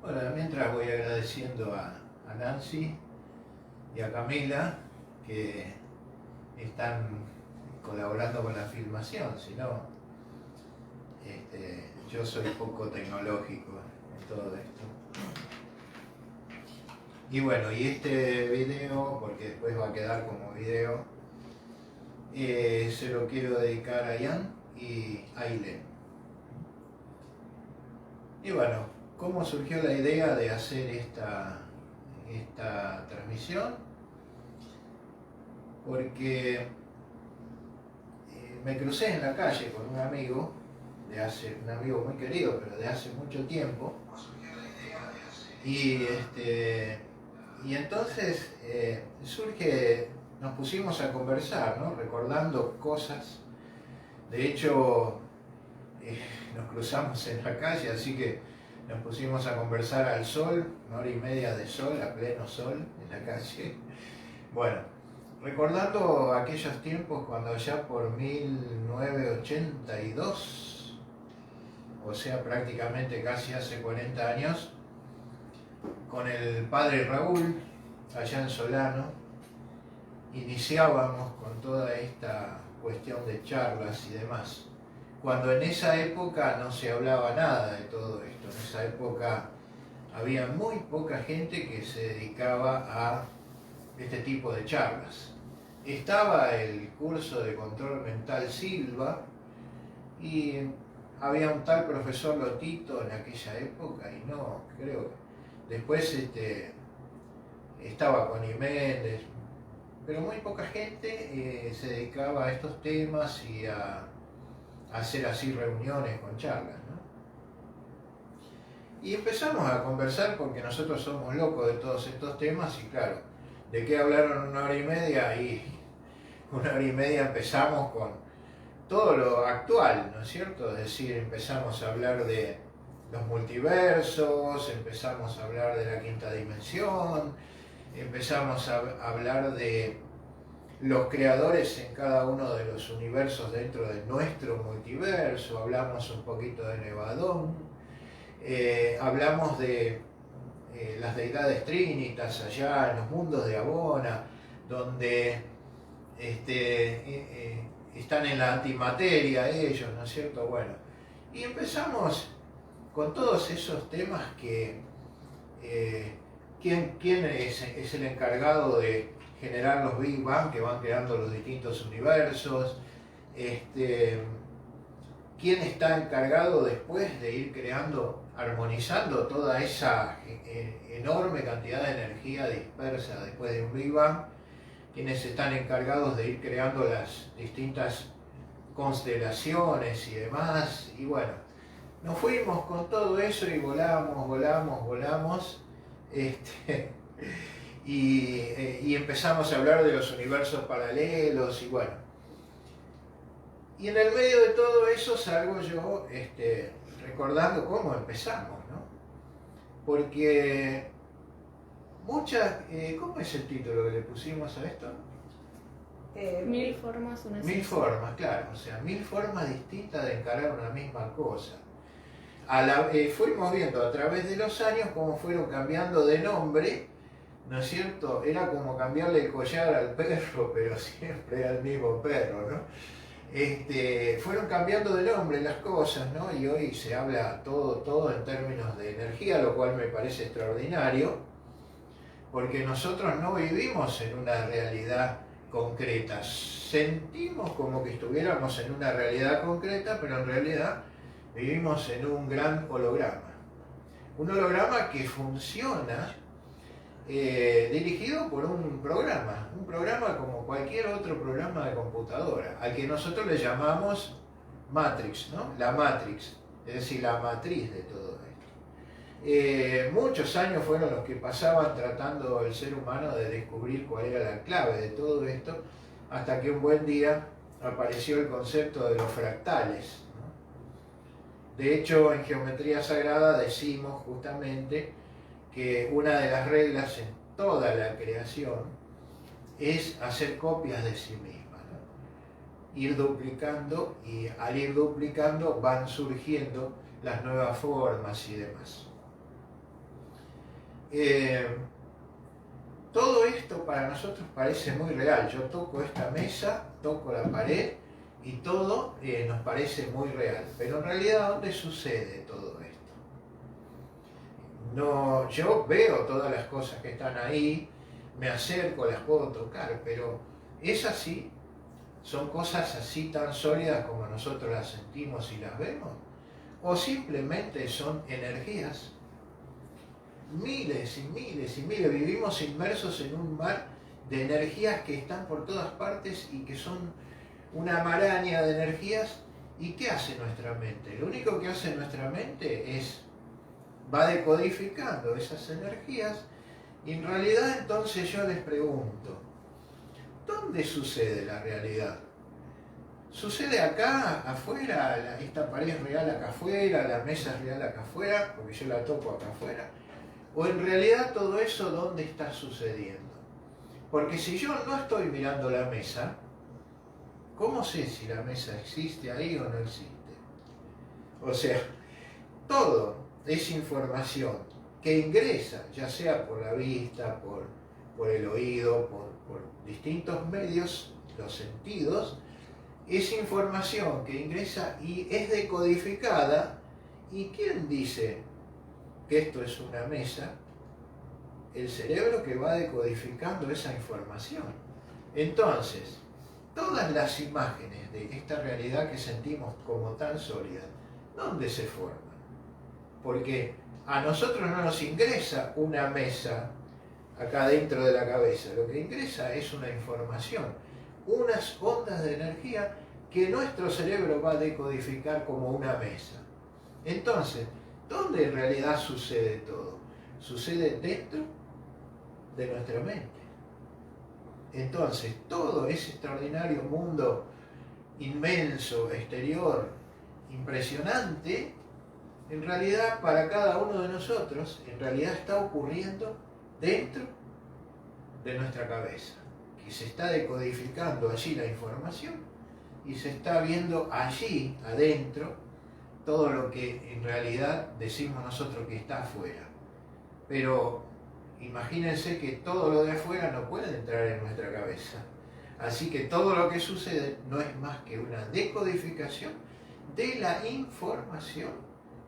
Bueno, mientras voy agradeciendo a Nancy y a Camila que están colaborando con la filmación, si no, yo soy poco tecnológico en todo esto. Y bueno, y este video, porque después va a quedar como video, se lo quiero dedicar a Ian y a Ailén. Y bueno, ¿cómo surgió la idea de hacer esta transmisión? Porque me crucé en la calle con un amigo, un amigo muy querido, pero de hace mucho tiempo, y entonces nos pusimos a conversar, ¿no? Recordando cosas. De hecho, nos cruzamos en la calle, así que nos pusimos a conversar al sol, 1 hora y media de sol, a pleno sol, en la calle. Bueno, recordando aquellos tiempos cuando allá por 1982, o sea, prácticamente casi hace 40 años, con el padre Raúl, allá en Solano, iniciábamos con toda esta cuestión de charlas y demás. Cuando en esa época no se hablaba nada de todo esto, en esa época había muy poca gente que se dedicaba a este tipo de charlas. Estaba el curso de control mental Silva y había un tal profesor Lotito en aquella época y no, creo que después estaba Connie Méndez, pero muy poca gente se dedicaba a estos temas y a hacer así reuniones con charlas, ¿no? Y empezamos a conversar porque nosotros somos locos de todos estos temas y claro, ¿de qué hablaron 1 hora y media? Y 1 hora y media empezamos con todo lo actual, ¿no es cierto? Es decir, empezamos a hablar de los multiversos, empezamos a hablar de la quinta dimensión, empezamos a hablar de los creadores en cada uno de los universos dentro de nuestro multiverso, hablamos un poquito de Nevadón, hablamos de las deidades trínitas allá en los mundos de Abona, donde están en la antimateria ellos, ¿no es cierto? Bueno, y empezamos con todos esos temas que ¿quién es el encargado de generar los Big Bang que van creando los distintos universos? ¿Quién está encargado después de ir creando, armonizando toda esa enorme cantidad de energía dispersa después de un Big Bang? ¿Quiénes están encargados de ir creando las distintas constelaciones y demás? Y bueno, nos fuimos con todo eso y volamos. Y empezamos a hablar de los universos paralelos y bueno. Y en el medio de todo eso salgo yo recordando cómo empezamos, ¿no? Porque ¿cómo es el título que le pusimos a esto? 1000 formas, una 1000 formas, claro, o sea, 1000 formas distintas de encarar una misma cosa. Fuimos viendo a través de los años cómo fueron cambiando de nombre, ¿no es cierto? Era como cambiarle el collar al perro, pero siempre era el mismo perro, ¿no? Fueron cambiando de nombre las cosas, ¿no? Y hoy se habla todo en términos de energía, lo cual me parece extraordinario, porque nosotros no vivimos en una realidad concreta. Sentimos como que estuviéramos en una realidad concreta, pero en realidad vivimos en un gran holograma. Un holograma que funciona dirigido por un programa como cualquier otro programa de computadora, al que nosotros le llamamos Matrix, ¿no? La Matrix, es decir, la matriz de todo esto. Muchos años fueron los que pasaban tratando el ser humano de descubrir cuál era la clave de todo esto, hasta que un buen día apareció el concepto de los fractales, ¿no? De hecho, en geometría sagrada decimos justamente que una de las reglas en toda la creación es hacer copias de sí misma, ¿no? Ir duplicando y al ir duplicando van surgiendo las nuevas formas y demás. Todo esto para nosotros parece muy real. Yo toco esta mesa, toco la pared y todo nos parece muy real. Pero en realidad, ¿dónde sucede todo esto? No, yo veo todas las cosas que están ahí, me acerco, las puedo tocar, pero es así. ¿Son cosas así tan sólidas como nosotros las sentimos y las vemos? ¿O simplemente son energías? Miles y miles y miles, vivimos inmersos en un mar de energías que están por todas partes y que son una maraña de energías. ¿Y qué hace nuestra mente? Lo único que hace nuestra mente va decodificando esas energías, y en realidad entonces yo les pregunto, ¿dónde sucede la realidad? ¿Sucede acá, afuera? ¿Esta pared es real acá afuera? ¿La mesa es real acá afuera? Porque yo la toco acá afuera. ¿O en realidad todo eso dónde está sucediendo? Porque si yo no estoy mirando la mesa, ¿cómo sé si la mesa existe ahí o no existe? O sea, todo es información que ingresa, ya sea por la vista, por el oído, por distintos medios, los sentidos. Es información que ingresa y es decodificada. ¿Y quién dice que esto es una mesa? El cerebro, que va decodificando esa información. Entonces, todas las imágenes de esta realidad que sentimos como tan sólida, ¿dónde se forman? Porque a nosotros no nos ingresa una mesa acá dentro de la cabeza, lo que ingresa es una información, unas ondas de energía que nuestro cerebro va a decodificar como una mesa. Entonces, ¿dónde en realidad sucede todo? Sucede dentro de nuestra mente. Entonces, todo ese extraordinario mundo inmenso, exterior, impresionante, en realidad para cada uno de nosotros, en realidad está ocurriendo dentro de nuestra cabeza, que se está decodificando allí la información y se está viendo allí adentro todo lo que en realidad decimos nosotros que está afuera. Pero imagínense que todo lo de afuera no puede entrar en nuestra cabeza. Así que todo lo que sucede no es más que una decodificación de la información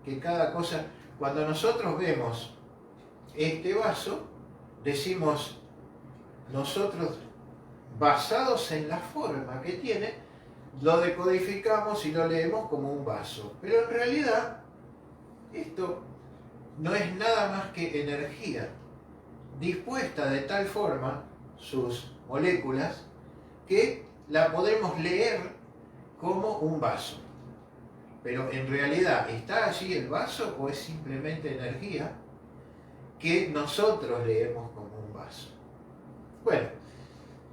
que cada cosa. Cuando nosotros vemos este vaso, decimos nosotros, basados en la forma que tiene, lo decodificamos y lo leemos como un vaso. Pero en realidad, esto no es nada más que energía dispuesta de tal forma, sus moléculas, que la podemos leer como un vaso. Pero en realidad, ¿está allí el vaso o es simplemente energía que nosotros leemos como un vaso? Bueno,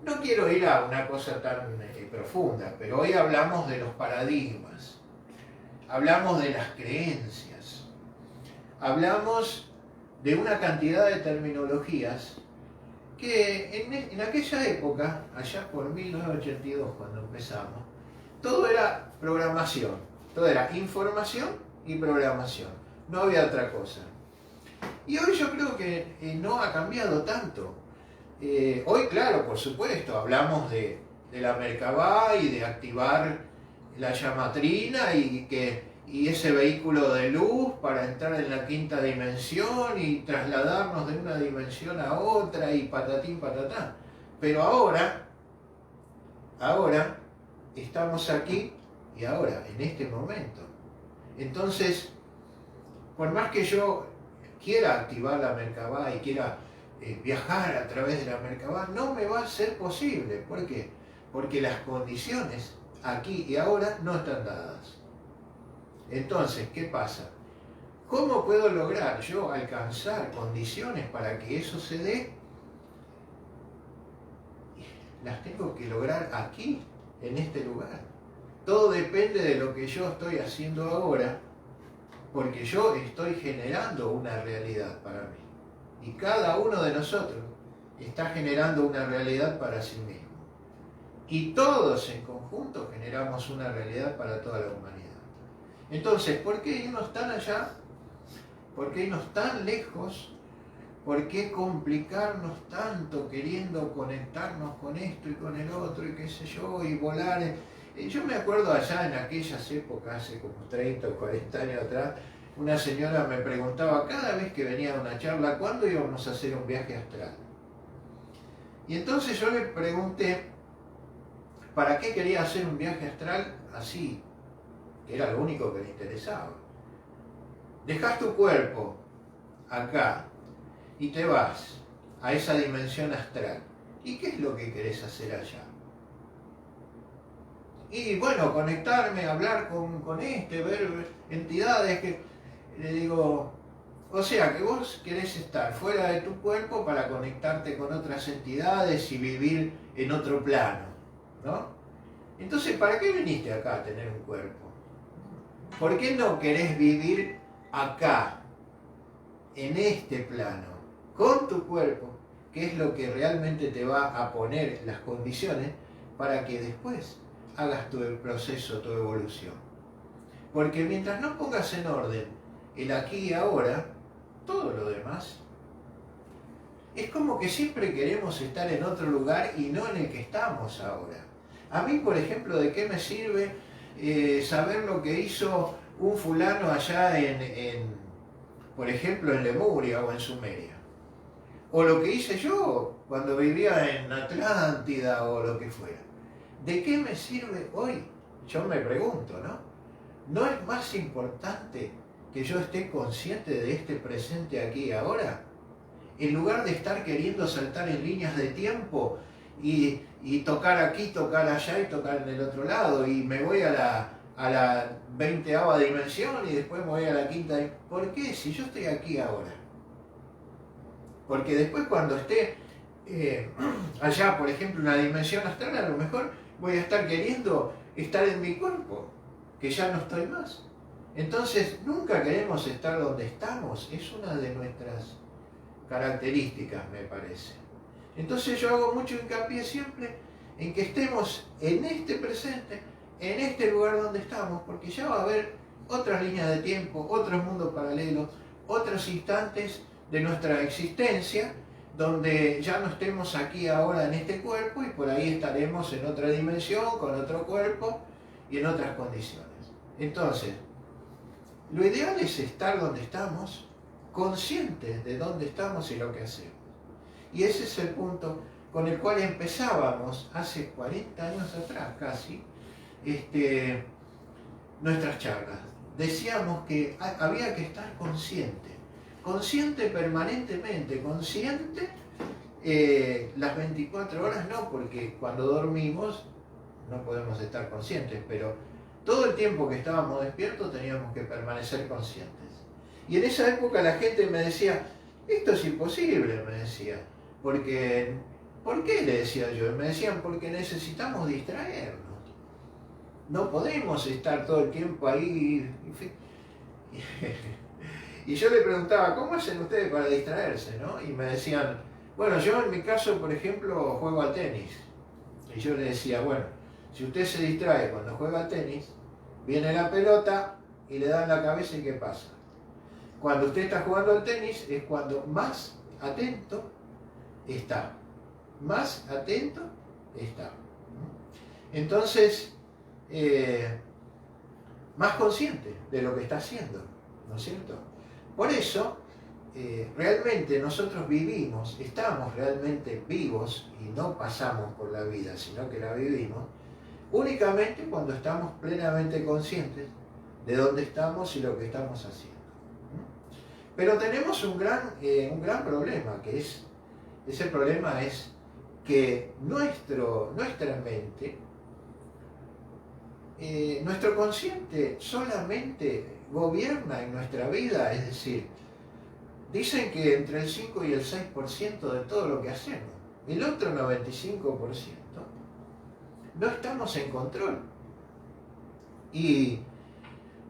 no quiero ir a una cosa tan profunda, pero hoy hablamos de los paradigmas, hablamos de las creencias, hablamos de una cantidad de terminologías que en aquella época, allá por 1982 cuando empezamos, todo era programación, todo era información y programación, no había otra cosa. Y hoy yo creo que no ha cambiado tanto. Hoy, claro, por supuesto, hablamos de la Merkabah y de activar la llamatrina y ese vehículo de luz para entrar en la quinta dimensión y trasladarnos de una dimensión a otra y patatín patatán. Pero ahora estamos aquí y ahora, en este momento. Entonces, por más que yo quiera activar la Merkabah y quiera viajar a través de la Merkabah, no me va a ser posible. ¿Por qué? Porque las condiciones aquí y ahora no están dadas. Entonces, ¿qué pasa? ¿Cómo puedo lograr yo alcanzar condiciones para que eso se dé? Las tengo que lograr aquí, en este lugar. Todo depende de lo que yo estoy haciendo ahora, porque yo estoy generando una realidad para mí. Y cada uno de nosotros está generando una realidad para sí mismo. Y todos en conjunto generamos una realidad para toda la humanidad. Entonces, ¿por qué irnos tan allá? ¿Por qué irnos tan lejos? ¿Por qué complicarnos tanto queriendo conectarnos con esto y con el otro y qué sé yo, y volar? Yo me acuerdo allá en aquellas épocas, hace como 30 o 40 años atrás, una señora me preguntaba cada vez que venía a una charla, ¿cuándo íbamos a hacer un viaje astral? Y entonces yo le pregunté, ¿para qué quería hacer un viaje astral así? Que era lo único que le interesaba. Dejás tu cuerpo acá y te vas a esa dimensión astral. ¿Y qué es lo que querés hacer allá? Y bueno, conectarme, hablar con ver entidades que... Le digo, o sea que vos querés estar fuera de tu cuerpo para conectarte con otras entidades y vivir en otro plano, ¿no? Entonces, ¿para qué viniste acá a tener un cuerpo? ¿Por qué no querés vivir acá, en este plano, con tu cuerpo, que es lo que realmente te va a poner las condiciones para que después hagas tu proceso, tu evolución? Porque mientras no pongas en orden el aquí y ahora, todo lo demás, es como que siempre queremos estar en otro lugar y no en el que estamos ahora. A mí, por ejemplo, ¿de qué me sirve saber lo que hizo un fulano allá por ejemplo, en Lemuria o en Sumeria? O lo que hice yo cuando vivía en Atlántida o lo que fuera. ¿De qué me sirve hoy? Yo me pregunto, ¿no? ¿No es más importante que yo esté consciente de este presente aquí y ahora? En lugar de estar queriendo saltar en líneas de tiempo y tocar aquí, tocar allá y tocar en el otro lado, y me voy a la 20ª dimensión y después me voy a la 5ª. ¿Por qué? Si yo estoy aquí ahora. Porque después cuando esté allá, por ejemplo, en la dimensión astral, a lo mejor voy a estar queriendo estar en mi cuerpo, que ya no estoy más. Entonces, nunca queremos estar donde estamos. Es una de nuestras características, me parece. Entonces yo hago mucho hincapié siempre en que estemos en este presente, en este lugar donde estamos, porque ya va a haber otras líneas de tiempo, otros mundos paralelos, otros instantes de nuestra existencia, donde ya no estemos aquí ahora en este cuerpo y por ahí estaremos en otra dimensión, con otro cuerpo y en otras condiciones. Entonces, lo ideal es estar donde estamos, conscientes de dónde estamos y lo que hacemos. Y ese es el punto con el cual empezábamos hace 40 años atrás casi, nuestras charlas. Decíamos que había que estar consciente permanentemente, consciente las 24 horas no, porque cuando dormimos no podemos estar conscientes, pero todo el tiempo que estábamos despiertos teníamos que permanecer conscientes. Y en esa época la gente me decía, esto es imposible, me decía, porque, ¿por qué? Le decía yo, y me decían, porque necesitamos distraernos. No podemos estar todo el tiempo ahí. Y yo le preguntaba, ¿cómo hacen ustedes para distraerse, no? Y me decían, bueno, yo en mi caso, por ejemplo, juego al tenis. Y yo le decía, bueno, si usted se distrae cuando juega al tenis, viene la pelota y le dan la cabeza y ¿qué pasa? Cuando usted está jugando al tenis es cuando más atento está. Más atento está. Entonces, más consciente de lo que está haciendo, ¿no es cierto? Por eso, realmente nosotros vivimos, estamos realmente vivos y no pasamos por la vida, sino que la vivimos únicamente cuando estamos plenamente conscientes de dónde estamos y lo que estamos haciendo. Pero tenemos un gran problema, que es, ese problema es que nuestra mente, nuestro consciente solamente gobierna en nuestra vida, es decir, dicen que entre el 5 y el 6% de todo lo que hacemos, el otro 95%, no estamos en control. Y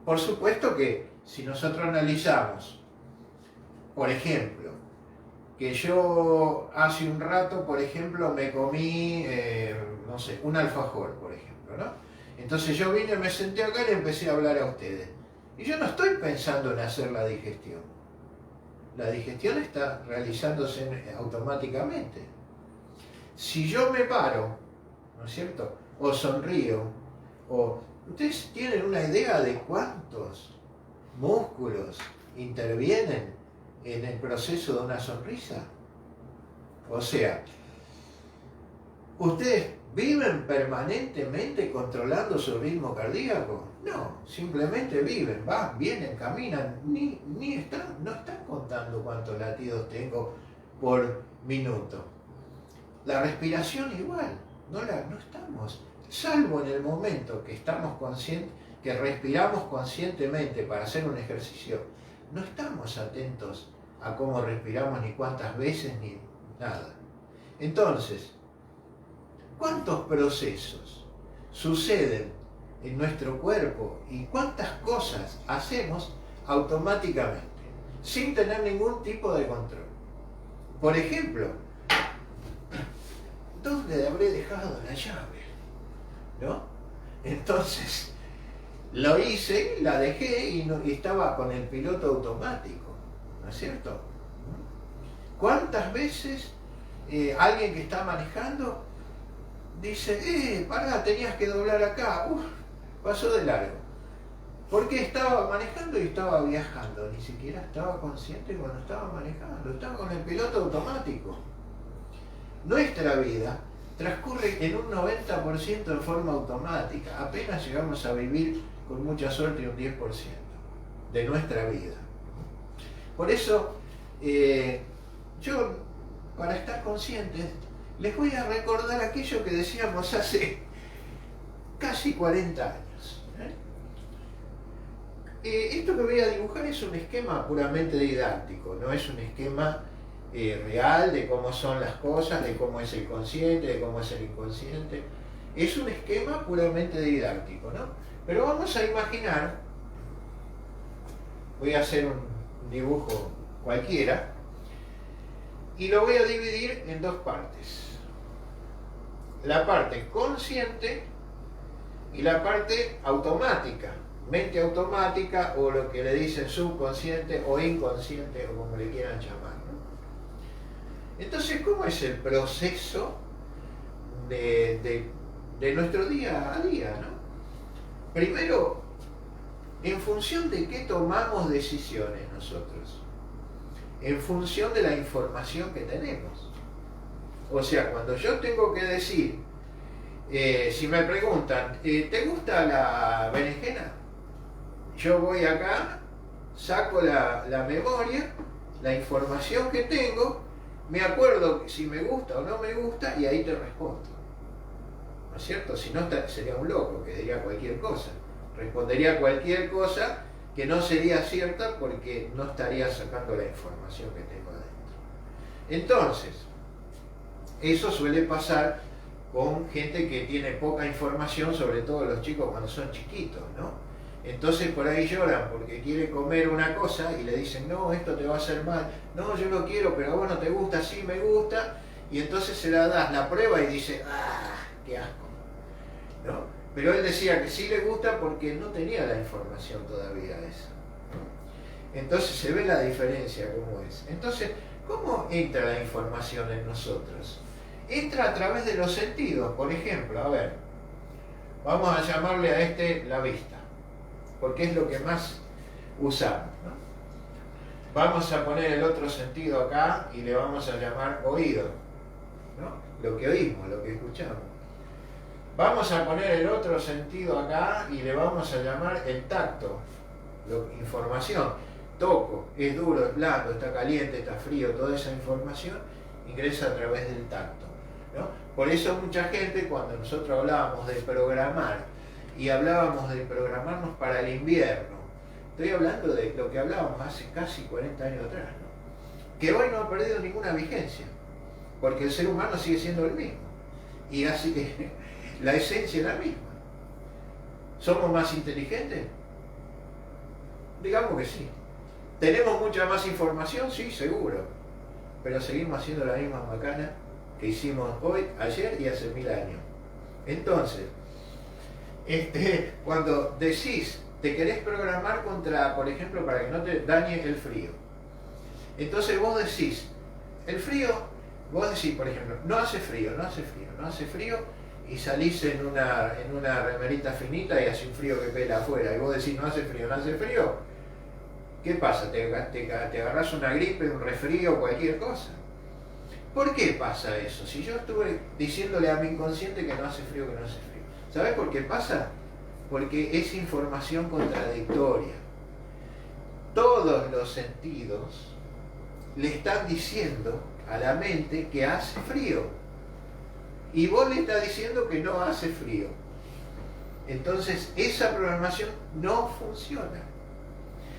por supuesto que si nosotros analizamos, por ejemplo, que yo hace un rato, por ejemplo, me comí, no sé, un alfajor, por ejemplo, ¿no? Entonces yo vine, me senté acá y le empecé a hablar a ustedes. Y yo no estoy pensando en hacer la digestión. la digestión está realizándose automáticamente. Si yo me paro, ¿no es cierto?, o sonrío, ¿ustedes tienen una idea de cuántos músculos intervienen en el proceso de una sonrisa? O sea, ¿ustedes viven permanentemente controlando su ritmo cardíaco? No, simplemente viven, van, vienen, caminan, no están contando cuántos latidos tengo por minuto. La respiración igual, no estamos, salvo en el momento que estamos conscientes, que respiramos conscientemente para hacer un ejercicio, no estamos atentos a cómo respiramos, ni cuántas veces, ni nada. Entonces, ¿cuántos procesos suceden en nuestro cuerpo y cuántas cosas hacemos automáticamente, sin tener ningún tipo de control? Por ejemplo, ¿dónde habré dejado la llave? ¿No? Entonces, lo hice, la dejé y estaba con el piloto automático, ¿no es cierto? ¿Cuántas veces alguien que está manejando dice, pará, tenías que doblar acá, pasó de largo? Porque estaba manejando y estaba viajando, ni siquiera estaba consciente cuando estaba manejando, estaba con el piloto automático. Nuestra vida transcurre en un 90% en forma automática, apenas llegamos a vivir con mucha suerte un 10% de nuestra vida. Por eso, yo, para estar conscientes, les voy a recordar aquello que decíamos hace casi 40 años. Esto que voy a dibujar es un esquema puramente didáctico, no es un esquema real de cómo son las cosas, de cómo es el consciente, de cómo es el inconsciente. Es un esquema puramente didáctico, ¿no? Pero vamos a imaginar, voy a hacer un dibujo cualquiera, y lo voy a dividir en dos partes. La parte consciente y la parte automática, mente automática, o lo que le dicen subconsciente o inconsciente, o como le quieran llamar, ¿no? Entonces, ¿cómo es el proceso de nuestro día a día, ¿no? Primero, ¿en función de qué tomamos decisiones nosotros? En función de la información que tenemos. O sea, cuando yo tengo que decir, si me preguntan, ¿te gusta la berenjena? Yo voy acá, saco la memoria, la información que tengo, me acuerdo si me gusta o no me gusta y ahí te respondo. ¿No es cierto? Si no, sería un loco que diría cualquier cosa. Respondería cualquier cosa que no sería cierta porque no estaría sacando la información que tengo adentro. Entonces, eso suele pasar con gente que tiene poca información, sobre todo los chicos cuando son chiquitos, ¿no? Entonces por ahí lloran porque quiere comer una cosa y le dicen, no, esto te va a hacer mal, no, yo lo quiero, pero a vos no te gusta, sí me gusta, y entonces se la das, la prueba y dice, qué asco, ¿no? Pero él decía que sí le gusta porque no tenía la información todavía esa. Entonces se ve la diferencia cómo es. Entonces, ¿cómo entra la información en nosotros? Entra a través de los sentidos. Por ejemplo, a ver, vamos a llamarle a este la vista, porque es lo que más usamos, ¿no? Vamos a poner el otro sentido acá y le vamos a llamar oído, ¿no? Lo que oímos, lo que escuchamos. Vamos a poner el otro sentido acá y le vamos a llamar el tacto, información. Toco, es duro, es blando, está caliente, está frío, toda esa información ingresa a través del tacto, ¿no? Por eso mucha gente, cuando nosotros hablábamos de programar y hablábamos de programarnos para el invierno, estoy hablando de lo que hablábamos hace casi 40 años atrás, ¿no? Que hoy no ha perdido ninguna vigencia, porque el ser humano sigue siendo el mismo, y así que la esencia es la misma. ¿Somos más inteligentes? Digamos que sí. ¿Tenemos mucha más información? Sí, seguro. Pero seguimos haciendo la misma macana que hicimos hoy, ayer y hace 1000 años. Entonces, cuando decís, te querés programar contra, por ejemplo, para que no te dañe el frío, Entonces vos decís, el frío, vos decís, por ejemplo, no hace frío, no hace frío, no hace frío, y salís en una remerita finita y hace un frío que pela afuera, y vos decís, no hace frío, no hace frío. ¿Qué pasa? Te agarrás una gripe, un resfrío, cualquier cosa. ¿Por qué pasa eso? Si yo estuve diciéndole a mi inconsciente que no hace frío, que no hace frío. ¿Sabés por qué pasa? Porque es información contradictoria. Todos los sentidos le están diciendo a la mente que hace frío. Y vos le estás diciendo que no hace frío. Entonces esa programación no funciona.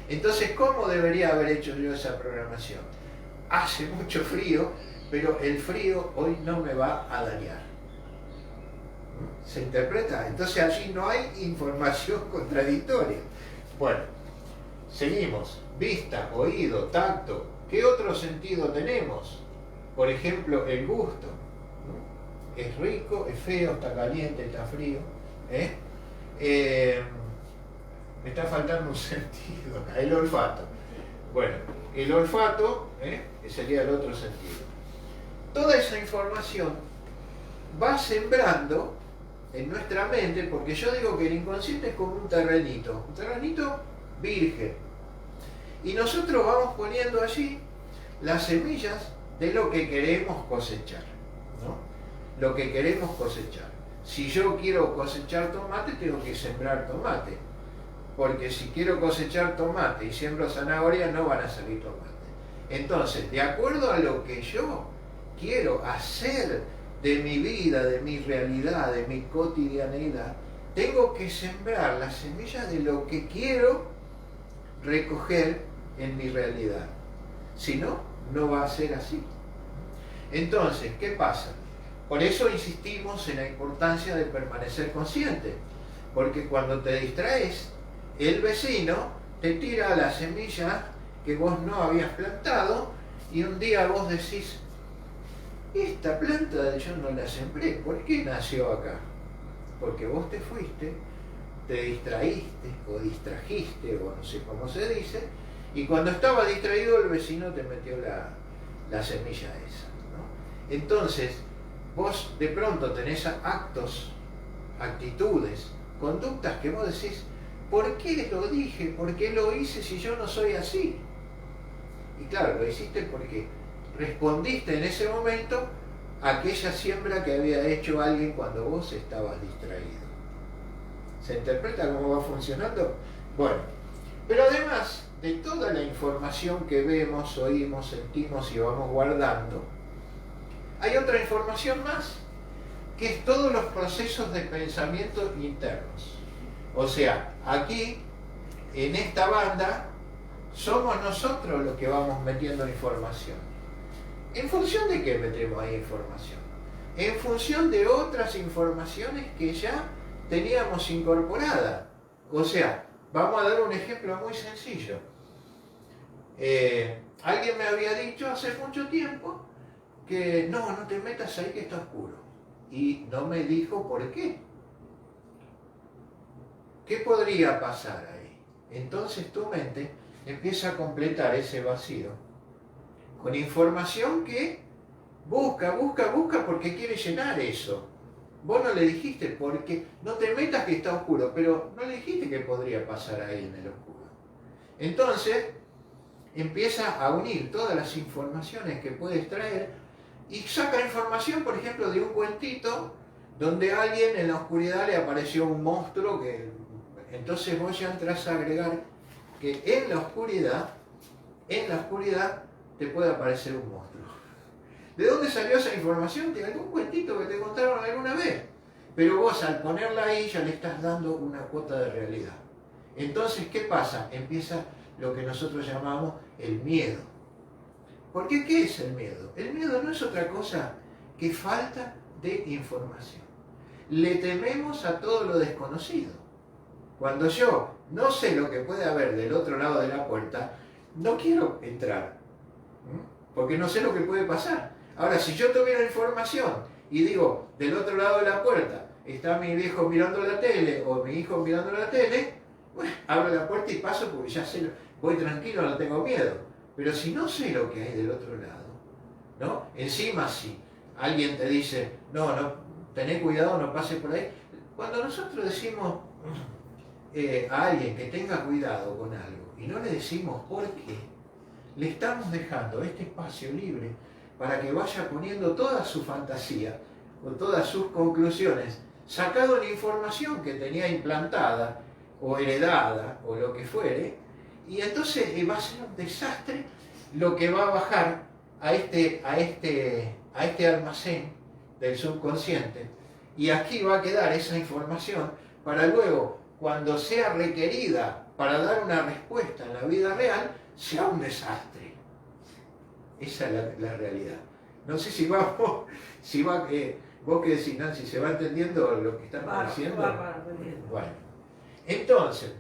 Entonces, ¿cómo debería haber hecho yo esa programación? Hace mucho frío, pero el frío hoy no me va a dañar. ¿Se interpreta? Entonces allí no hay información contradictoria. Bueno, seguimos. Vista, oído, tacto. ¿Qué otro sentido tenemos? Por ejemplo, el gusto. Es rico, es feo, está caliente, está frío. Me está faltando un sentido, el olfato. Bueno, el olfato sería el otro sentido. Toda esa información va sembrando en nuestra mente, porque yo digo que el inconsciente es como un terrenito virgen. Y nosotros vamos poniendo allí las semillas de lo que queremos cosechar, ¿no? Lo que queremos cosechar. Si yo quiero cosechar tomate, tengo que sembrar tomate. Porque si quiero cosechar tomate y siembro zanahoria, no van a salir tomate. Entonces, de acuerdo a lo que yo quiero hacer de mi vida, de mi realidad, de mi cotidianeidad, tengo que sembrar las semillas de lo que quiero recoger en mi realidad. Si no, no va a ser así. Entonces, ¿qué pasa? Por eso insistimos en la importancia de permanecer consciente. Porque cuando te distraes, el vecino te tira la semilla que vos no habías plantado y un día vos decís, esta planta yo no la sembré, ¿por qué nació acá? Porque vos te fuiste, te distraíste o distrajiste o no sé cómo se dice, y cuando estaba distraído el vecino te metió la semilla esa, ¿no? Entonces vos de pronto tenés actos, actitudes, conductas que vos decís, ¿por qué lo dije? ¿Por qué lo hice si yo no soy así? Y claro, lo hiciste porque respondiste en ese momento a aquella siembra que había hecho alguien cuando vos estabas distraído. ¿Se interpreta cómo va funcionando? Bueno, pero además de toda la información que vemos, oímos, sentimos y vamos guardando, hay otra información más, que es todos los procesos de pensamiento internos. O sea, aquí, en esta banda, somos nosotros los que vamos metiendo información. ¿En función de qué metemos ahí información? En función de otras informaciones que ya teníamos incorporadas. O sea, vamos a dar un ejemplo muy sencillo. Alguien me había dicho hace mucho tiempo que no te metas ahí que está oscuro. Y no me dijo por qué. ¿Qué podría pasar ahí? Entonces tu mente empieza a completar ese vacío con información que busca porque quiere llenar eso. Vos no le dijiste porque no te metas que está oscuro, pero no le dijiste qué podría pasar ahí en el oscuro. Entonces empieza a unir todas las informaciones que puedes traer y saca información, por ejemplo, de un cuentito donde a alguien en la oscuridad le apareció un monstruo que... Entonces vos ya entras a agregar que en la oscuridad te puede aparecer un monstruo. ¿De dónde salió esa información? De algún cuentito que te contaron alguna vez. Pero vos al ponerla ahí ya le estás dando una cuota de realidad. Entonces, ¿qué pasa? Empieza lo que nosotros llamamos el miedo. ¿Por qué? ¿Qué es el miedo? El miedo no es otra cosa que falta de información. Le tememos a todo lo desconocido. Cuando yo no sé lo que puede haber del otro lado de la puerta, no quiero entrar, porque no sé lo que puede pasar. Ahora, si yo tuviera información y digo, del otro lado de la puerta está mi viejo mirando la tele o mi hijo mirando la tele, bueno, abro la puerta y paso porque ya sé, voy tranquilo, no tengo miedo. Pero si no sé lo que hay del otro lado, ¿no? Encima si alguien te dice, no, no, tené cuidado, no pases por ahí. Cuando nosotros decimos a alguien que tenga cuidado con algo y no le decimos por qué, le estamos dejando este espacio libre para que vaya poniendo toda su fantasía o todas sus conclusiones, sacado la información que tenía implantada o heredada o lo que fuere, y entonces va a ser un desastre lo que va a bajar a este almacén del subconsciente, y aquí va a quedar esa información para luego, cuando sea requerida para dar una respuesta en la vida real, sea un desastre. Esa es la realidad. No sé si vos que decís, Nancy, ¿se va entendiendo lo que estamos diciendo? Bueno, entonces,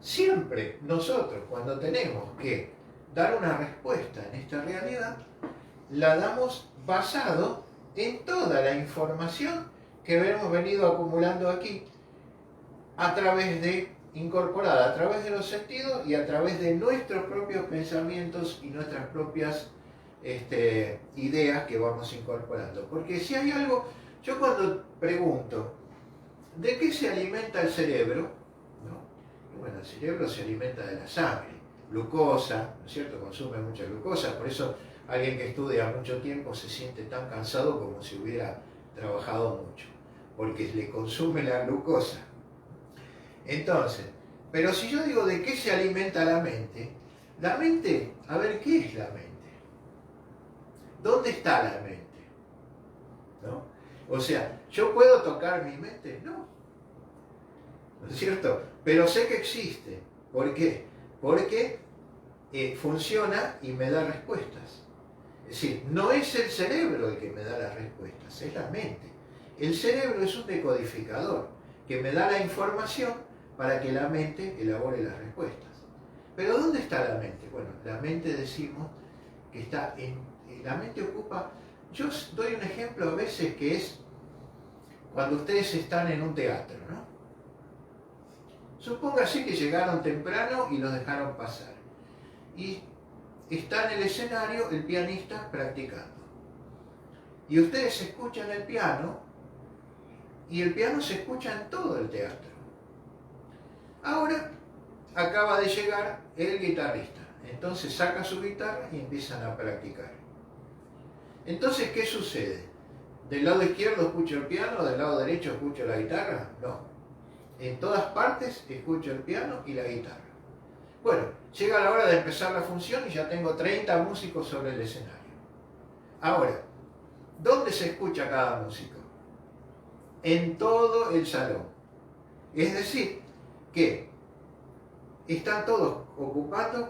siempre nosotros cuando tenemos que dar una respuesta en esta realidad, la damos basado en toda la información que hemos venido acumulando aquí, incorporada a través de los sentidos y a través de nuestros propios pensamientos y nuestras propias ideas que vamos incorporando. Porque si hay algo, yo cuando pregunto, ¿de qué se alimenta el cerebro? ¿No? Y bueno, el cerebro se alimenta de la sangre, glucosa, ¿no es cierto? Consume mucha glucosa, por eso alguien que estudia mucho tiempo se siente tan cansado como si hubiera trabajado mucho, porque le consume la glucosa. Entonces, pero si yo digo de qué se alimenta la mente, a ver, ¿qué es la mente? ¿Dónde está la mente? ¿No? O sea, ¿yo puedo tocar mi mente? No. ¿No es cierto? Pero sé que existe. ¿Por qué? Porque funciona y me da respuestas. Es decir, no es el cerebro el que me da las respuestas, es la mente. El cerebro es un decodificador que me da la información para que la mente elabore las respuestas. Pero ¿dónde está la mente? Bueno, la mente decimos que está la mente ocupa, yo doy un ejemplo a veces que es cuando ustedes están en un teatro, ¿no? Supóngase que llegaron temprano y los dejaron pasar. Y está en el escenario el pianista practicando. Y ustedes escuchan el piano, y el piano se escucha en todo el teatro. Ahora acaba de llegar el guitarrista. Entonces saca su guitarra y empiezan a practicar. Entonces, ¿qué sucede? ¿Del lado izquierdo escucho el piano, del lado derecho escucho la guitarra? No. En todas partes escucho el piano y la guitarra. Bueno, llega la hora de empezar la función y ya tengo 30 músicos sobre el escenario. Ahora, ¿dónde se escucha cada músico? En todo el salón. Es decir, que están todos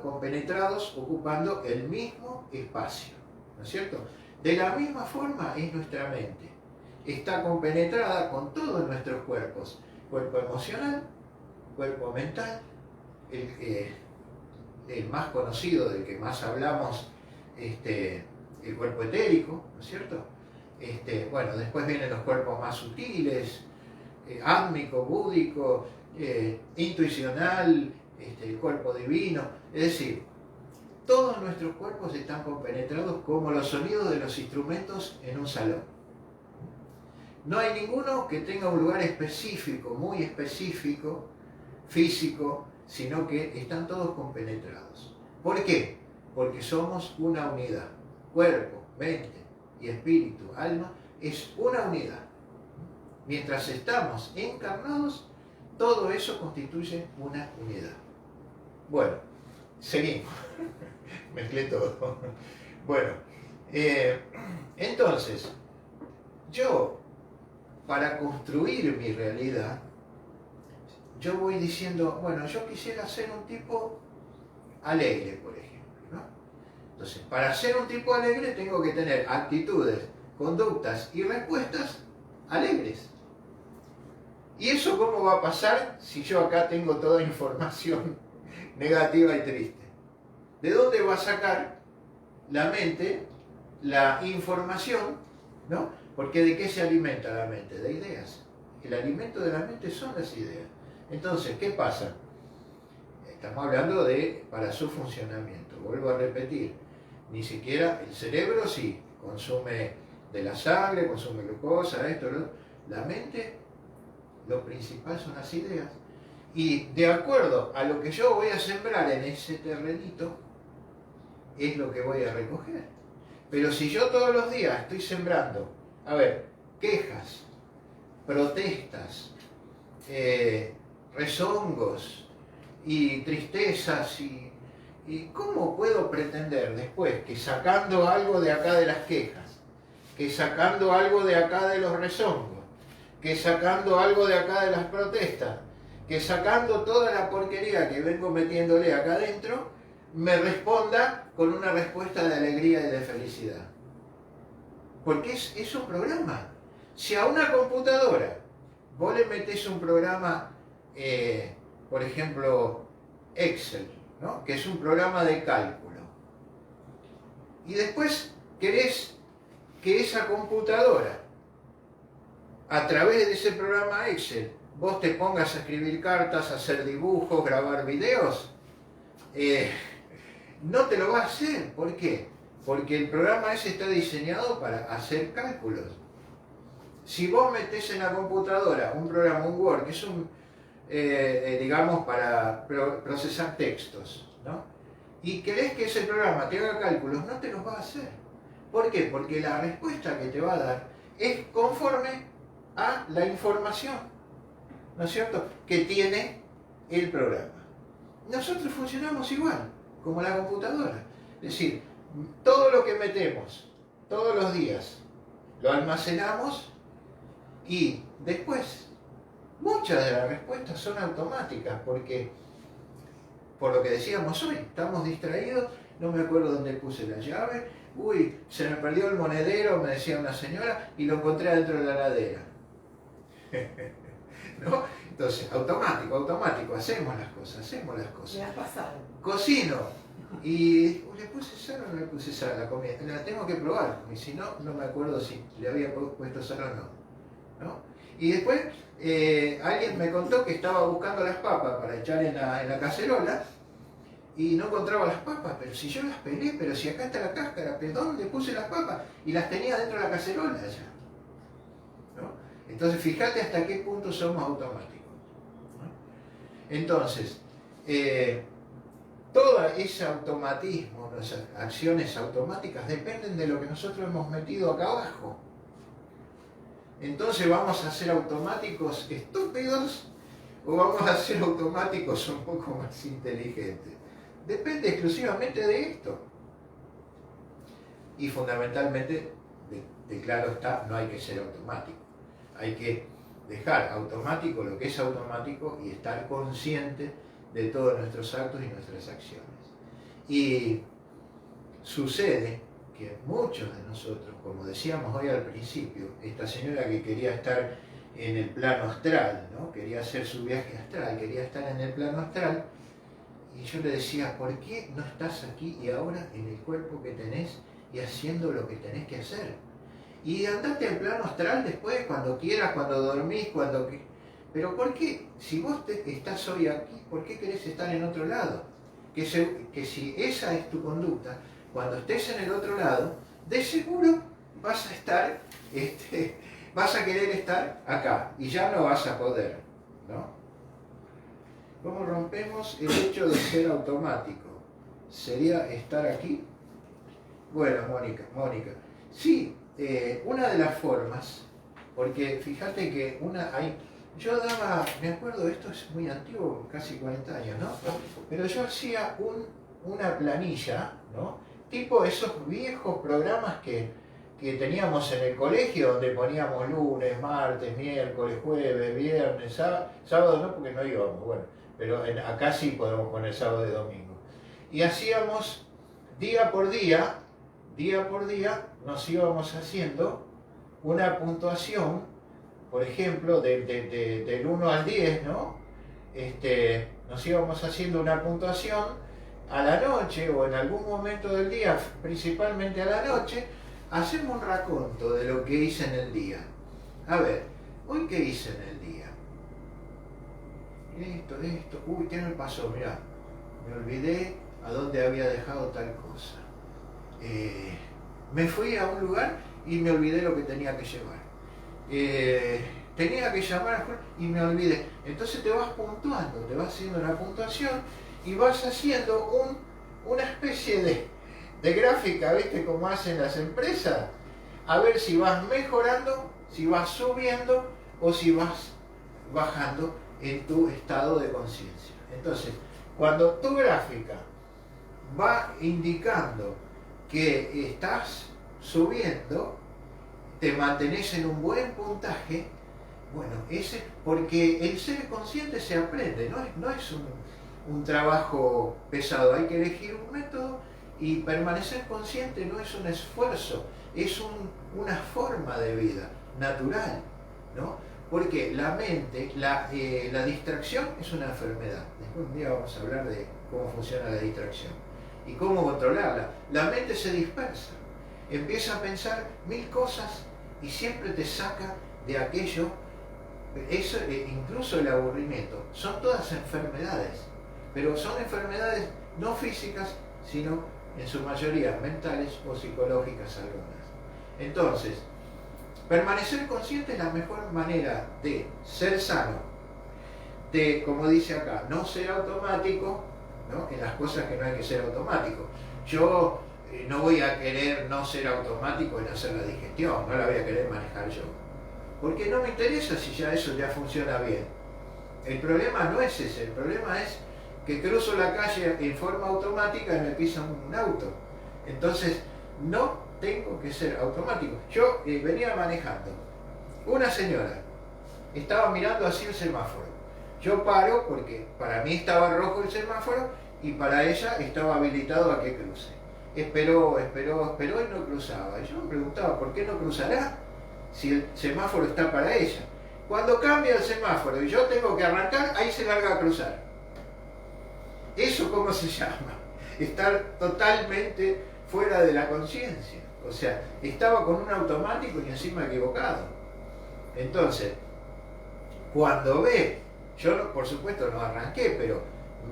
compenetrados, ocupando el mismo espacio. ¿No es cierto? De la misma forma es nuestra mente. Está compenetrada con todos nuestros cuerpos. Cuerpo emocional, cuerpo mental, el más conocido, del que más hablamos, el cuerpo etérico, ¿no es cierto? Bueno, después vienen los cuerpos más sutiles, átmico, búdico, intuicional, el cuerpo divino. Es decir, todos nuestros cuerpos están compenetrados como los sonidos de los instrumentos en un salón. No hay ninguno que tenga un lugar específico, muy específico, físico, sino que están todos compenetrados. ¿Por qué? Porque somos una unidad. Cuerpo, mente y espíritu, alma, es una unidad. Mientras estamos encarnados, todo eso constituye una unidad. Bueno, seguimos. Mezclé todo. Bueno, entonces, yo, para construir mi realidad, yo voy diciendo, bueno, yo quisiera ser un tipo alegre, por ejemplo, ¿no? Entonces, para ser un tipo alegre tengo que tener actitudes, conductas y respuestas alegres. ¿Y eso cómo va a pasar si yo acá tengo toda información negativa y triste? ¿De dónde va a sacar la mente la información, ¿no? Porque ¿de qué se alimenta la mente? De ideas. El alimento de la mente son las ideas. Entonces, ¿qué pasa? Estamos hablando de para su funcionamiento. Vuelvo a repetir, ni siquiera el cerebro sí consume de la sangre, consume glucosa, esto, la mente, lo principal son las ideas. Y de acuerdo a lo que yo voy a sembrar en ese terrenito, es lo que voy a recoger. Pero si yo todos los días estoy sembrando, a ver, quejas, protestas, rezongos y tristezas, y ¿cómo puedo pretender después que sacando algo de acá de las quejas, que sacando algo de acá de los rezongos, que sacando algo de acá de las protestas, que sacando toda la porquería que vengo metiéndole acá adentro, me responda con una respuesta de alegría y de felicidad? Porque es un programa. Si a una computadora vos le metés un programa, por ejemplo, Excel, ¿no? Que es un programa de cálculo, y después querés que esa computadora, a través de ese programa Excel, vos te pongas a escribir cartas, a hacer dibujos, grabar videos, no te lo va a hacer. ¿Por qué? Porque el programa ese está diseñado para hacer cálculos. Si vos metés en la computadora un programa, un Word, que es digamos, para procesar textos, ¿no? Y querés que ese programa te haga cálculos, no te los va a hacer. ¿Por qué? Porque la respuesta que te va a dar es conforme a la información, ¿no es cierto?, que tiene el programa. Nosotros funcionamos igual, como la computadora. Es decir, todo lo que metemos todos los días lo almacenamos, y después muchas de las respuestas son automáticas, porque por lo que decíamos hoy, estamos distraídos, no me acuerdo dónde puse la llave, uy, se me perdió el monedero, me decía una señora, y lo encontré dentro de la heladera. ¿No? Entonces, automático, hacemos las cosas. Me ha pasado. Cocino, y ¿le puse sal o no le puse sal a la comida? La tengo que probar, y si no, no me acuerdo si le había puesto sal o no. Y después alguien me contó que estaba buscando las papas para echar en la cacerola, y no encontraba las papas, pero si yo las pelé, pero si acá está la cáscara, ¿pero dónde puse las papas? Y las tenía dentro de la cacerola ya, ¿no? Entonces fíjate hasta qué punto somos automáticos, ¿no? Entonces, todo ese automatismo, esas acciones automáticas dependen de lo que nosotros hemos metido acá abajo. Entonces, ¿vamos a ser automáticos estúpidos o vamos a ser automáticos un poco más inteligentes? Depende exclusivamente de esto. Y fundamentalmente, claro está, no hay que ser automático. Hay que dejar automático lo que es automático y estar consciente de todos nuestros actos y nuestras acciones. Y sucede que muchos de nosotros, como decíamos hoy al principio, esta señora que quería estar en el plano astral, ¿no? Quería hacer su viaje astral, quería estar en el plano astral, y yo le decía, ¿por qué no estás aquí y ahora en el cuerpo que tenés y haciendo lo que tenés que hacer? Y andate al plano astral después, cuando quieras, cuando dormís, Pero ¿por qué? Si vos estás hoy aquí, ¿por qué querés estar en otro lado? Que si esa es tu conducta, cuando estés en el otro lado, de seguro vas a estar, vas a querer estar acá, y ya no vas a poder, ¿no? ¿Cómo rompemos el hecho de ser automático? ¿Sería estar aquí? Bueno, Mónica, sí, una de las formas, porque fíjate que yo daba, me acuerdo, esto es muy antiguo, casi 40 años, ¿no? Pero yo hacía una planilla, ¿no? Tipo esos viejos programas que teníamos en el colegio, donde poníamos lunes, martes, miércoles, jueves, viernes, sábado no, porque no íbamos, bueno, pero acá sí podemos poner sábado y domingo. Y hacíamos día por día, nos íbamos haciendo una puntuación, por ejemplo, del 1 al 10, ¿no? Nos íbamos haciendo una puntuación a la noche o en algún momento del día, principalmente a la noche, hacemos un raconto de lo que hice en el día. A ver, ¿hoy qué hice en el día? Esto, uy, ¿qué me pasó? Mirá, me olvidé a dónde había dejado tal cosa. Me fui a un lugar y me olvidé lo que tenía que llevar. Tenía que llamar a Juan y me olvidé. Entonces te vas puntuando, te vas haciendo una puntuación y vas haciendo una especie de gráfica, ¿viste? Como hacen las empresas, a ver si vas mejorando, si vas subiendo o si vas bajando en tu estado de conciencia. Entonces, cuando tu gráfica va indicando que estás subiendo, te mantenés en un buen puntaje, bueno, porque el ser consciente se aprende, no es un trabajo pesado, hay que elegir un método y permanecer consciente no es un esfuerzo, es una forma de vida natural, ¿no? Porque la mente, la distracción es una enfermedad. Después un día vamos a hablar de cómo funciona la distracción y cómo controlarla. La mente se dispersa, empieza a pensar 1000 cosas y siempre te saca de aquello. Eso, incluso el aburrimiento, son todas enfermedades, pero son enfermedades no físicas, sino en su mayoría mentales o psicológicas algunas. Entonces, permanecer consciente es la mejor manera de ser sano, de, como dice acá, no ser automático, ¿no? En las cosas que no hay que ser automático. Yo no voy a querer no ser automático en hacer la digestión, no la voy a querer manejar yo. Porque no me interesa si ya eso ya funciona bien. El problema no es ese, el problema es que cruzo la calle en forma automática y me pisa un auto. Entonces, no tengo que ser automático. Yo venía manejando. Una señora estaba mirando así el semáforo. Yo paro porque para mí estaba rojo el semáforo y para ella estaba habilitado a que cruce. Esperó y no cruzaba. Y yo me preguntaba, ¿por qué no cruzará si el semáforo está para ella? Cuando cambia el semáforo y yo tengo que arrancar, ahí se larga a cruzar. ¿Eso cómo se llama? Estar totalmente fuera de la conciencia. O sea, estaba con un automático y encima equivocado. Entonces, cuando ve, yo por supuesto no arranqué, pero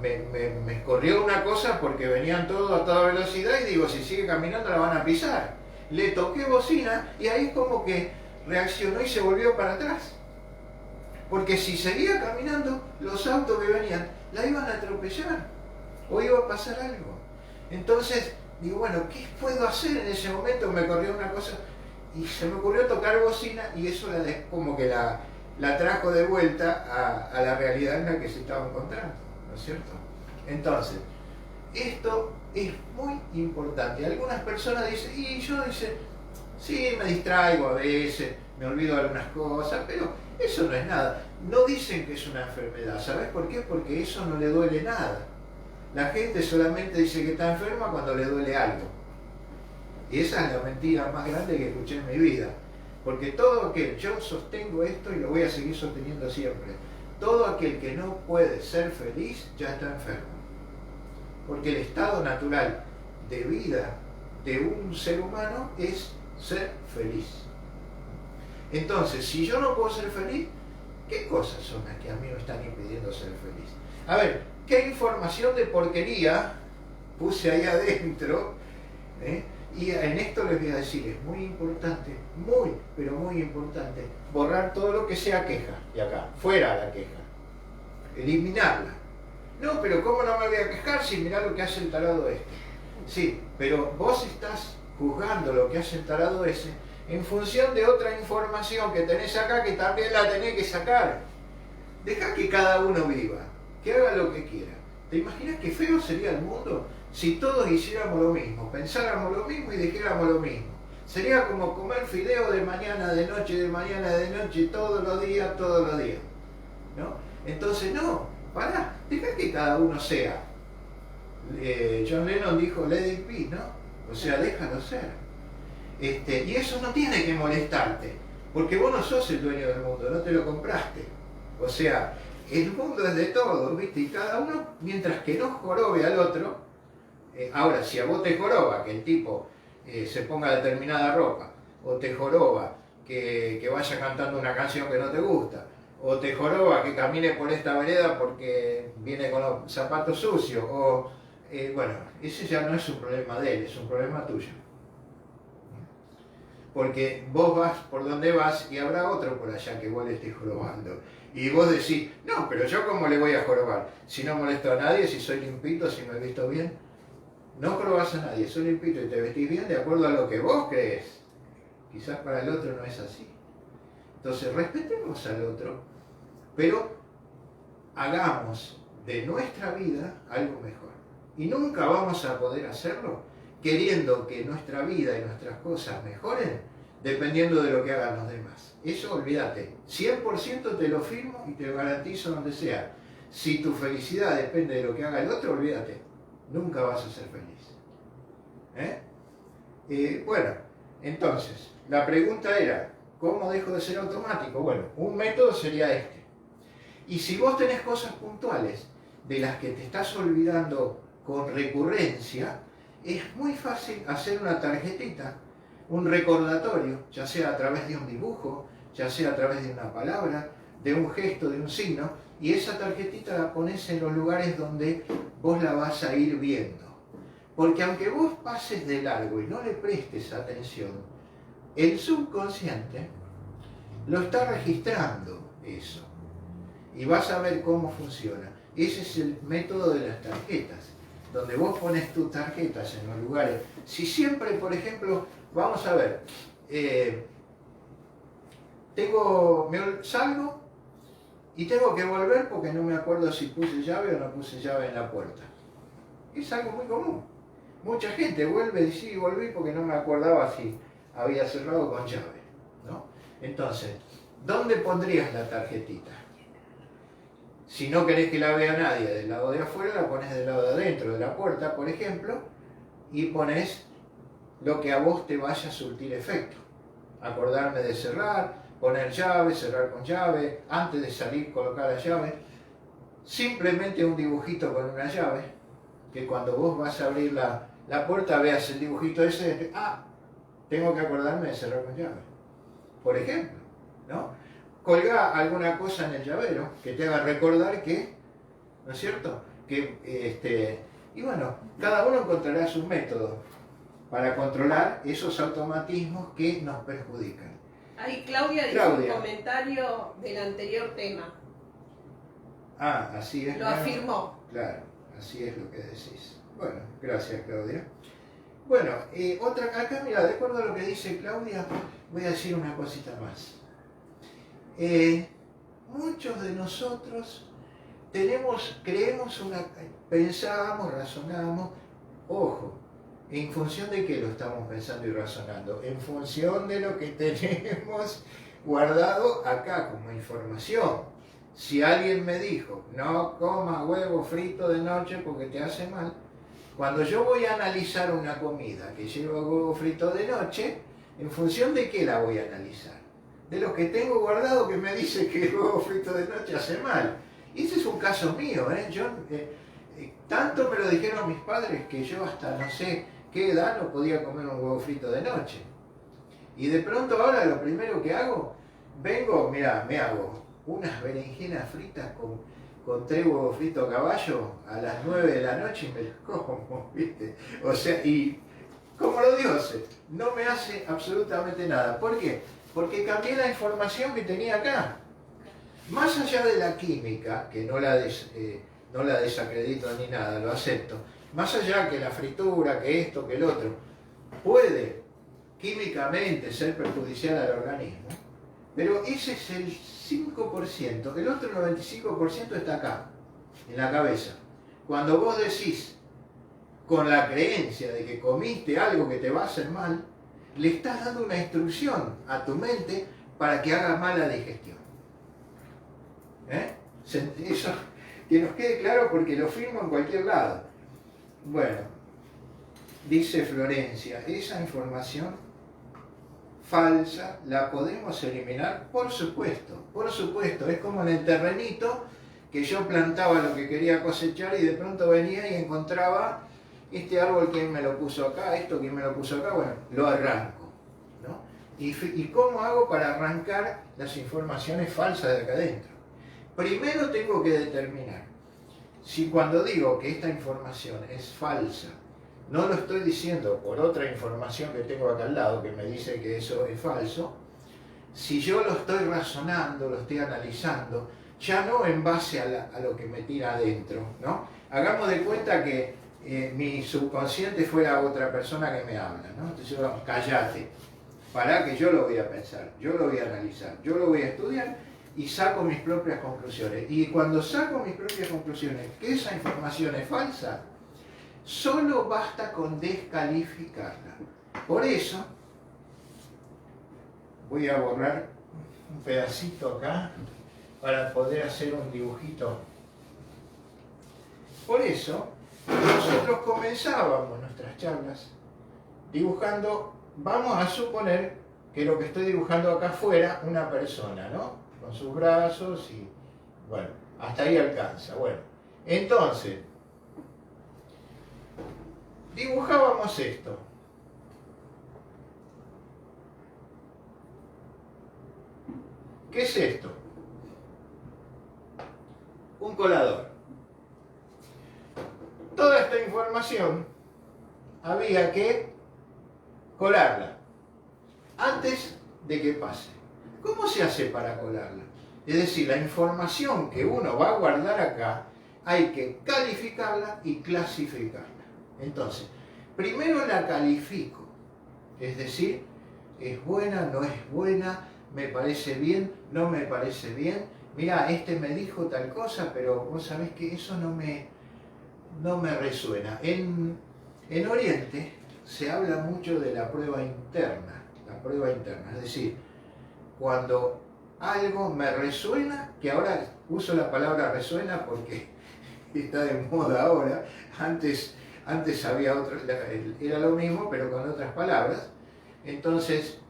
me corrió una cosa porque venían todos a toda velocidad y digo, si sigue caminando la van a pisar. Le toqué bocina y ahí como que reaccionó y se volvió para atrás. Porque si seguía caminando, los autos que venían la iban a atropellar o iba a pasar algo. Entonces, digo, bueno, ¿qué puedo hacer en ese momento? Me corrió una cosa y se me ocurrió tocar bocina y eso como que la trajo de vuelta a la realidad en la que se estaba encontrando, ¿no es cierto? Entonces, esto es muy importante. Algunas personas dicen, y yo sí, me distraigo a veces, me olvido de algunas cosas, pero eso no es nada. No dicen que es una enfermedad, ¿sabes por qué? Porque eso no le duele nada. La gente solamente dice que está enferma cuando le duele algo. Y esa es la mentira más grande que escuché en mi vida. Porque todo aquel, yo sostengo esto y lo voy a seguir sosteniendo siempre, todo aquel que no puede ser feliz ya está enfermo. Porque el estado natural de vida de un ser humano es ser feliz. Entonces, si yo no puedo ser feliz, ¿qué cosas son las que a mí me están impidiendo ser feliz? A ver, ¿qué información de porquería puse ahí adentro? Y en esto les voy a decir, es muy importante, muy, pero muy importante, borrar todo lo que sea queja, y acá, fuera la queja, eliminarla. No, pero ¿cómo no me voy a quejar si mirá lo que hace el tarado este? Sí, pero vos estás juzgando lo que hace el tarado ese en función de otra información que tenés acá que también la tenés que sacar. Deja que cada uno viva, que haga lo que quiera. ¿Te imaginas qué feo sería el mundo si todos hiciéramos lo mismo, pensáramos lo mismo y dijéramos lo mismo? Sería como comer fideo de mañana, de noche, todos los días, ¿no? Entonces no, pará, deja que cada uno sea. John Lennon dijo, let it be, ¿no? O sea, déjalo ser. Y eso no tiene que molestarte, porque vos no sos el dueño del mundo, no te lo compraste. O sea, el mundo es de todos, ¿viste? Y cada uno, mientras que no jorobe al otro, ahora, si a vos te joroba que el tipo se ponga determinada ropa, o te joroba que vaya cantando una canción que no te gusta, O te joroba que camine por esta vereda porque viene con los zapatos sucios. O, bueno, ese ya no es un problema de él, es un problema tuyo. Porque vos vas por donde vas y habrá otro por allá que vos le estés jorobando. Y vos decís, no, pero yo cómo le voy a jorobar, si no molesto a nadie, si soy limpito, si me he visto bien. No jorobas a nadie, soy limpito y te vestís bien de acuerdo a lo que vos crees. Quizás para el otro no es así. Entonces respetemos al otro, pero hagamos de nuestra vida algo mejor. Y nunca vamos a poder hacerlo queriendo que nuestra vida y nuestras cosas mejoren dependiendo de lo que hagan los demás. Eso olvídate, 100% te lo firmo y te lo garantizo donde sea. Si tu felicidad depende de lo que haga el otro, olvídate, nunca vas a ser feliz. Bueno, entonces, la pregunta era, ¿cómo dejo de ser automático? Bueno, un método sería este. Y si vos tenés cosas puntuales de las que te estás olvidando con recurrencia, es muy fácil hacer una tarjetita, un recordatorio, ya sea a través de un dibujo, ya sea a través de una palabra, de un gesto, de un signo, y esa tarjetita la pones en los lugares donde vos la vas a ir viendo. Porque aunque vos pases de largo y no le prestes atención, el subconsciente lo está registrando eso. Y vas a ver cómo funciona. Ese es el método de las tarjetas, donde vos pones tus tarjetas en los lugares. Si siempre, por ejemplo, vamos a ver, salgo y tengo que volver porque no me acuerdo si puse llave o no puse llave en la puerta. Es algo muy común. Mucha gente vuelve y dice, sí, volví porque no me acordaba si había cerrado con llave, ¿no? Entonces, ¿dónde pondrías la tarjetita? Si no querés que la vea nadie del lado de afuera, la pones del lado de adentro de la puerta, por ejemplo, y pones lo que a vos te vaya a surtir efecto. Acordarme de cerrar, poner llave, cerrar con llave, antes de salir colocar la llave. Simplemente un dibujito con una llave, que cuando vos vas a abrir la puerta veas el dibujito ese de, tengo que acordarme de cerrar con llave. Por ejemplo, ¿no? Colgá alguna cosa en el llavero que te haga recordar que, ¿no es cierto? Y bueno, cada uno encontrará su método para controlar esos automatismos que nos perjudican. Ahí Claudia dice un comentario del anterior tema. Así es. Lo afirmó. Claro, así es lo que decís. Bueno, gracias Claudia. Bueno, acá mira, de acuerdo a lo que dice Claudia, voy a decir una cosita más. Muchos de nosotros pensábamos, razonamos, ojo, ¿en función de qué lo estamos pensando y razonando? En función de lo que tenemos guardado acá como información. Si alguien me dijo, no comas huevo frito de noche porque te hace mal, cuando yo voy a analizar una comida que lleva huevo frito de noche, ¿en función de qué la voy a analizar? De lo que tengo guardado que me dice que el huevo frito de noche hace mal. Y ese es un caso mío, tanto me lo dijeron mis padres que yo hasta no sé qué edad no podía comer un huevo frito de noche. Y de pronto ahora lo primero que hago, me hago unas berenjenas fritas con 3 huevos fritos a caballo a las 9 de la noche y me las como, ¿viste? O sea, y como los dioses, no me hace absolutamente nada. ¿Por qué? Porque cambié la información que tenía acá. Más allá de la química, que no la desacredito ni nada, lo acepto. Más allá que la fritura, que esto, que el otro, puede químicamente ser perjudicial al organismo, pero ese es el 5%, el otro 95% está acá, en la cabeza. Cuando vos decís, con la creencia de que comiste algo que te va a hacer mal, le estás dando una instrucción a tu mente para que haga mala digestión. Eso que nos quede claro porque lo firmo en cualquier lado. Bueno, dice Florencia, esa información falsa la podemos eliminar, por supuesto, es como en el terrenito que yo plantaba lo que quería cosechar y de pronto venía y encontraba este árbol, ¿quién me lo puso acá? Esto, ¿quién me lo puso acá? Bueno, lo arranco, ¿no? ¿Y cómo hago para arrancar las informaciones falsas de acá adentro? Primero tengo que determinar si cuando digo que esta información es falsa, no lo estoy diciendo por otra información que tengo acá al lado que me dice que eso es falso. Si yo lo estoy razonando, lo estoy analizando, ya no en base a lo que me tira adentro, ¿no? Hagamos de cuenta que mi subconsciente fuera otra persona que me habla, ¿no? Entonces yo, callate, pará que yo lo voy a pensar, yo lo voy a analizar, yo lo voy a estudiar y saco mis propias conclusiones. Y cuando saco mis propias conclusiones, que esa información es falsa, solo basta con descalificarla. Por eso, voy a borrar un pedacito acá para poder hacer un dibujito. Por eso, nosotros comenzábamos nuestras charlas dibujando, vamos a suponer que lo que estoy dibujando acá fuera una persona, ¿no? Con sus brazos y, bueno, hasta ahí alcanza. Bueno, entonces, dibujábamos esto. ¿Qué es esto? Un colador. Toda esta información había que colarla antes de que pase. ¿Cómo se hace para colarla? Es decir, la información que uno va a guardar acá hay que calificarla y clasificarla. Entonces, primero la califico, es decir, es buena, no es buena, me parece bien, no me parece bien. Mirá, este me dijo tal cosa, pero vos sabés que eso no me resuena. En Oriente se habla mucho de la prueba interna, es decir, cuando algo me resuena, que ahora uso la palabra resuena porque está de moda ahora, antes había otro, era lo mismo pero con otras palabras. Entonces,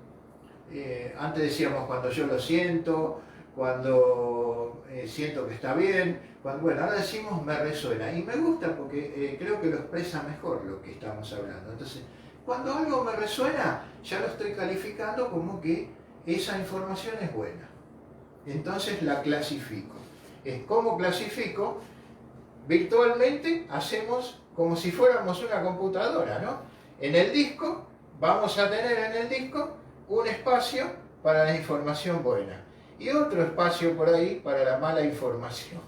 antes decíamos cuando yo lo siento, cuando siento que está bien, bueno, ahora decimos me resuena y me gusta porque creo que lo expresa mejor lo que estamos hablando. Entonces, cuando algo me resuena, ya lo estoy calificando como que esa información es buena. Entonces la clasifico. ¿Cómo clasifico? Virtualmente hacemos como si fuéramos una computadora, ¿no? En el disco, vamos a tener en el disco un espacio para la información buena y otro espacio por ahí para la mala información,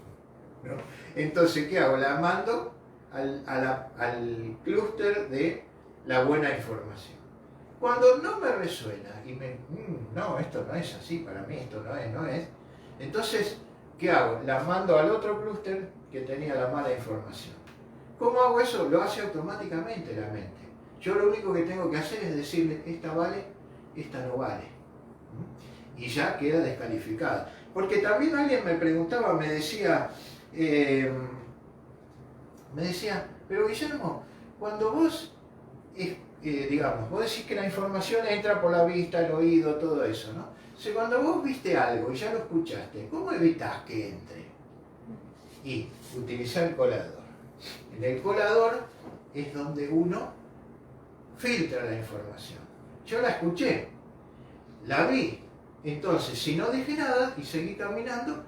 ¿no? Entonces, ¿qué hago? La mando al clúster de la buena información. Cuando no me resuena y no, esto no es así, para mí esto no es, entonces, ¿qué hago? La mando al otro clúster que tenía la mala información. ¿Cómo hago eso? Lo hace automáticamente la mente. Yo lo único que tengo que hacer es decirle, esta vale, esta no vale. Y ya queda descalificada. Porque también alguien me preguntaba, me decía, pero Guillermo, cuando vos, digamos, vos decís que la información entra por la vista, el oído, todo eso, ¿no? O sea, cuando vos viste algo y ya lo escuchaste, ¿cómo evitás que entre? Y utilizar el colador. En el colador es donde uno filtra la información. Yo la escuché, la vi, entonces si no dije nada y seguí caminando,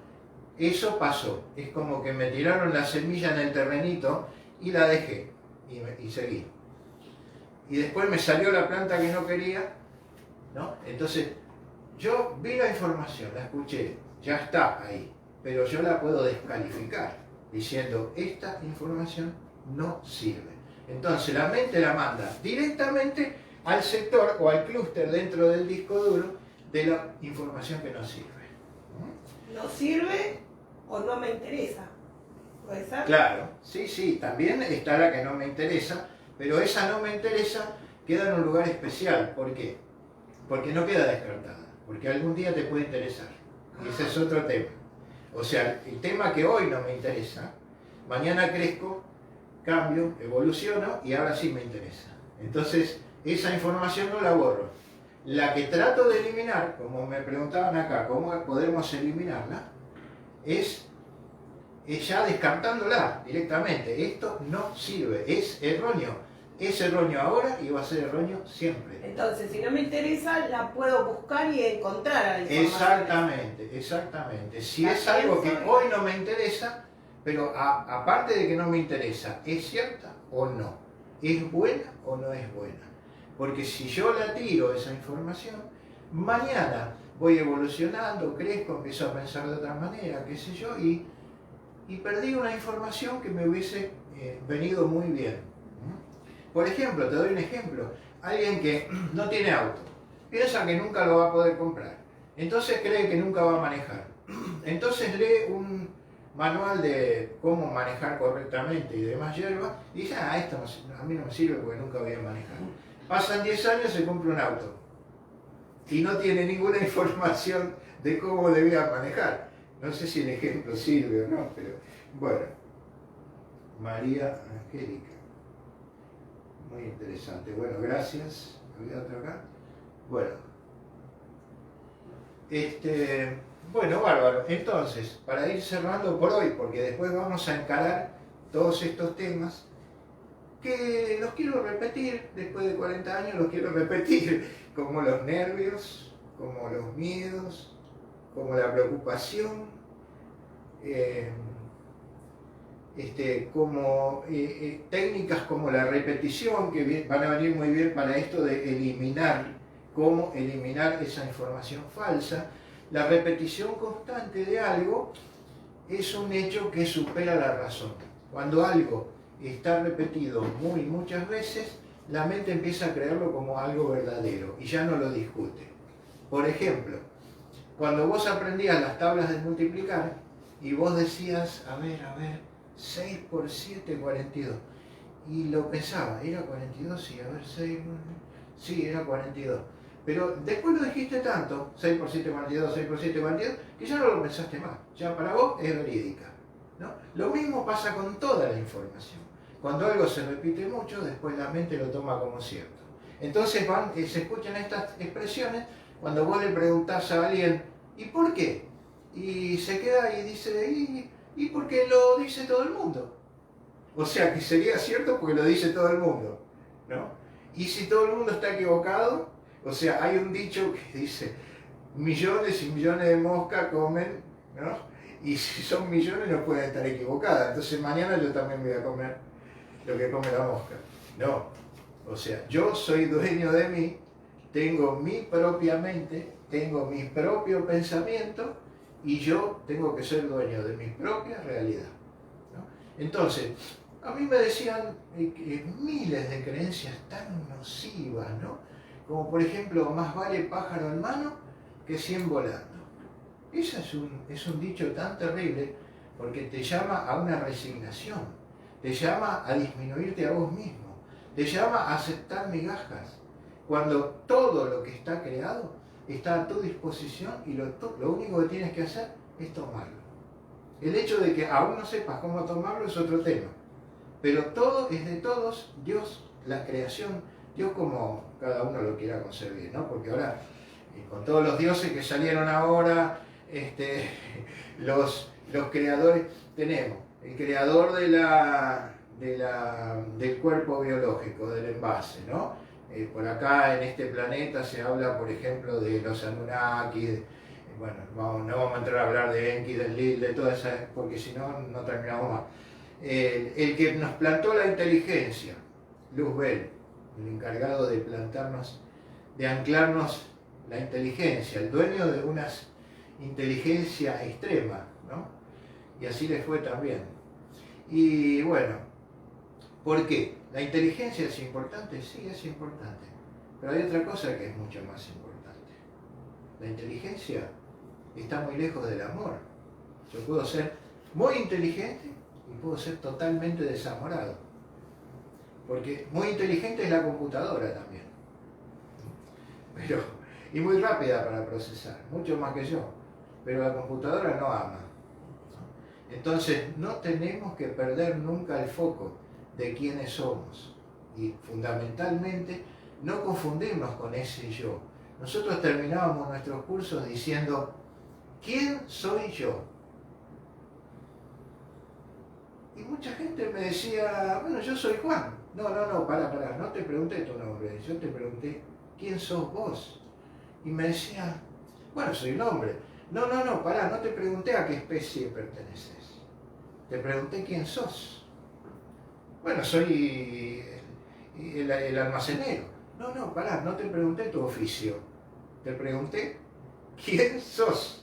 eso pasó. Es como que me tiraron la semilla en el terrenito y la dejé y seguí. Y después me salió la planta que no quería, ¿no? Entonces yo vi la información, la escuché, ya está ahí, pero yo la puedo descalificar diciendo esta información no sirve. Entonces la mente la manda directamente al sector o al clúster dentro del disco duro de la información que no sirve. ¿No sirve o no me interesa? ¿Puede ser? Claro, sí, también está la que no me interesa, pero esa no me interesa queda en un lugar especial. ¿Por qué? Porque no queda descartada, porque algún día te puede interesar. Y ese es otro tema. O sea, el tema que hoy no me interesa, mañana crezco, cambio, evoluciono y ahora sí me interesa. Entonces, esa información no la borro. La que trato de eliminar, como me preguntaban acá, ¿cómo podemos eliminarla? Es ya descartándola directamente. Esto no sirve, es erróneo. Es erróneo ahora y va a ser erróneo siempre. Entonces, si no me interesa, la puedo buscar y encontrar a la información. Exactamente, exactamente. Si es algo que hoy no me interesa, pero aparte de que no me interesa, ¿es cierta o no? ¿Es buena o no es buena? Porque si yo la tiro esa información, mañana voy evolucionando, crezco, empiezo a pensar de otra manera, qué sé yo, y perdí una información que me hubiese venido muy bien. Por ejemplo, te doy un ejemplo, alguien que no tiene auto, piensa que nunca lo va a poder comprar, entonces cree que nunca va a manejar, entonces lee un manual de cómo manejar correctamente y demás hierba, y dice, esto a mí no me sirve porque nunca voy a manejar. Pasan 10 años y se compra un auto, y no tiene ninguna información de cómo debía manejar. No sé si el ejemplo sirve o no, pero bueno. María Angélica. Muy interesante. Bueno, gracias. ¿Había otro acá? Bueno. Bueno, bárbaro. Entonces, para ir cerrando por hoy, porque después vamos a encarar todos estos temas, que los quiero repetir, después de 40 años los quiero repetir, como los nervios, como los miedos, como la preocupación, como técnicas como la repetición, que van a venir muy bien para esto de eliminar, cómo eliminar esa información falsa. La repetición constante de algo es un hecho que supera la razón. Cuando algo está repetido muchas veces, la mente empieza a creerlo como algo verdadero y ya no lo discute. Por ejemplo, cuando vos aprendías las tablas de multiplicar y vos decías, a ver, 6 por 7, 42. Y lo pensaba, ¿era 42? Sí, a ver, 6, sí, era 42. Pero después lo dijiste tanto, 6 por 7, 42, 6 por 7, 42, que ya no lo pensaste más. Ya para vos es verídica, ¿no? Lo mismo pasa con toda la información. Cuando algo se repite mucho, después la mente lo toma como cierto. Entonces se escuchan estas expresiones cuando vos le preguntás a alguien, ¿y por qué? Y se queda y dice, ¿y porque lo dice todo el mundo? O sea, que sería cierto porque lo dice todo el mundo, ¿no? Y si todo el mundo está equivocado, o sea, hay un dicho que dice, millones y millones de moscas comen, ¿no? Y si son millones no pueden estar equivocadas, entonces mañana yo también voy a comer lo que come la mosca. No, o sea, yo soy dueño de mí, tengo mi propia mente, tengo mi propio pensamiento, y yo tengo que ser dueño de mi propia realidad, ¿no? Entonces, a mí me decían miles de creencias tan nocivas, ¿no? Como por ejemplo, más vale pájaro en mano que 100 volando. Ese es un dicho tan terrible porque te llama a una resignación, te llama a disminuirte a vos mismo, te llama a aceptar migajas, cuando todo lo que está creado está a tu disposición y lo único que tienes que hacer es tomarlo. El hecho de que aún no sepas cómo tomarlo es otro tema, pero todo es de todos, Dios, la creación, Dios como cada uno lo quiera concebir, ¿no? Porque ahora, con todos los dioses que salieron ahora, los creadores, tenemos el creador del cuerpo biológico, del envase, ¿no? Por acá en este planeta se habla, por ejemplo, de los Anunnaki, bueno, no vamos a entrar a hablar de Enki, del Lil, de todas esas, porque si no, no terminamos más. El que nos plantó la inteligencia, Luzbel, el encargado de plantarnos, de anclarnos la inteligencia, el dueño de una inteligencia extrema, ¿no? Y así les fue también. Y bueno, ¿por qué? ¿La inteligencia es importante? Sí, es importante. Pero hay otra cosa que es mucho más importante. La inteligencia está muy lejos del amor. Yo puedo ser muy inteligente y puedo ser totalmente desamorado. Porque muy inteligente es la computadora también. Y muy rápida para procesar, mucho más que yo. Pero la computadora no ama. Entonces no tenemos que perder nunca el foco de quiénes somos. Y fundamentalmente no confundirnos con ese yo. Nosotros terminábamos nuestros cursos diciendo, ¿quién soy yo? Y mucha gente me decía, bueno, yo soy Juan. No, pará, no te pregunté tu nombre, yo te pregunté, ¿quién sos vos? Y me decía, bueno, soy un hombre. No, pará, no te pregunté a qué especie perteneces. Te pregunté quién sos. Bueno, soy el almacenero. No, pará, no te pregunté tu oficio. Te pregunté quién sos.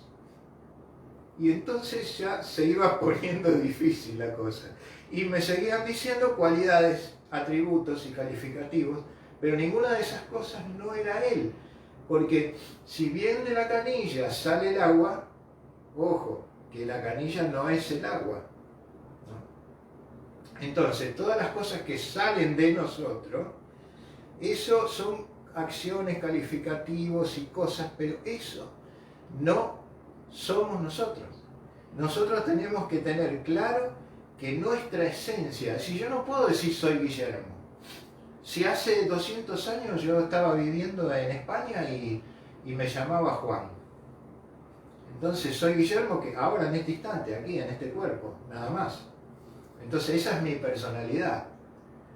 Y entonces ya se iba poniendo difícil la cosa. Y me seguían diciendo cualidades, atributos y calificativos, pero ninguna de esas cosas no era él. Porque si bien de la canilla sale el agua, ojo, que la canilla no es el agua, ¿no? Entonces, todas las cosas que salen de nosotros, eso son acciones, calificativos y cosas, pero eso no somos nosotros. Nosotros tenemos que tener claro que nuestra esencia, si yo no puedo decir soy Guillermo, si hace 200 años yo estaba viviendo en España y me llamaba Juan, entonces soy Guillermo que ahora en este instante, aquí en este cuerpo, nada más. Entonces esa es mi personalidad,